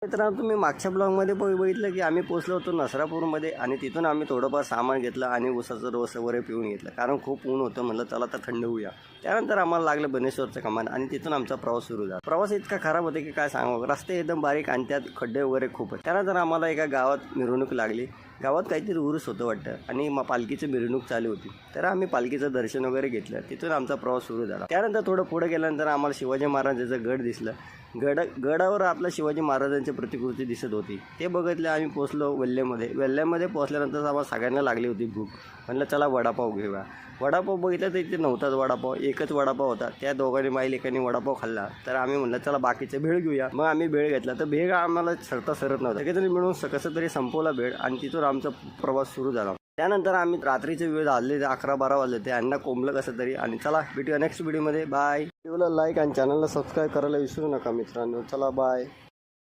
मित्रांनो, तुम्ही मागच्या ब्लॉगमध्ये बघितलं की आम्ही पोहोचलो होतो नसरापूरमध्ये आणि तिथून आम्ही थोडंफार सामान घेतलं आणि उसाचं रस वगैरे पिऊन घेतलं, कारण खूप ऊन होतं. म्हणलं चला तर थंड होऊया. त्यानंतर आम्हाला लागलं बनेश्वरचं कमान आणि तिथून आमचा प्रवास सुरू झाला. प्रवास इतका खराब होता की काय सांगावं. रस्ते एकदम बारीक आणि त्यात खड्डे वगैरे खूप आहेत. त्यानंतर आम्हाला एका गावात मिरवणूक लागली. गावात काहीतरी उरूस होतं वाटतं आणि पालखीची मिरवणूक चालू होती. तर आम्ही पालखीचं दर्शन वगैरे घेतलं. तिथून आमचा प्रवास सुरू झाला. त्यानंतर थोडं पुढे गेल्यानंतर आम्हाला शिवाजी महाराजांचं गड दिसलं. गडावर आपल्या शिवाजी महाराजांची प्रतिकृती दिसत होती. ते बघितलं. आम्ही पोचलो वेल्ल्यामध्ये पोचल्यानंतर आम्हाला सगळ्यांना लागली होती भूक. म्हणलं चला वडापाव घेऊया. वडापाव बघितलं तर इथे नव्हताच वडापाव, एकच वडापाव होता. त्या दोघांनी माईल एकाने वडापाव खाल्ला. तर आम्ही म्हणलं चला बाकीचे भेळ घेऊया. मग आम्ही भेळ घेतला. तर भेळ आम्हाला सरत नव्हता. सगळेजण मिळून कसं तरी संपवला भेळ आणि तिथून आमचा प्रवास सुरू झाला. त्यानंतर आम्ही रात्रीचे वेळ झाले 11-12 वाजले. ते यांना कोंबलं कसं तरी. आणि चला भेटूया नेक्स्ट व्हिडिओमध्ये. बाय. व्हिडिओला लाईक आणि चॅनलला सबस्क्राईब करायला विसरू नका मित्रांनो. चला बाय.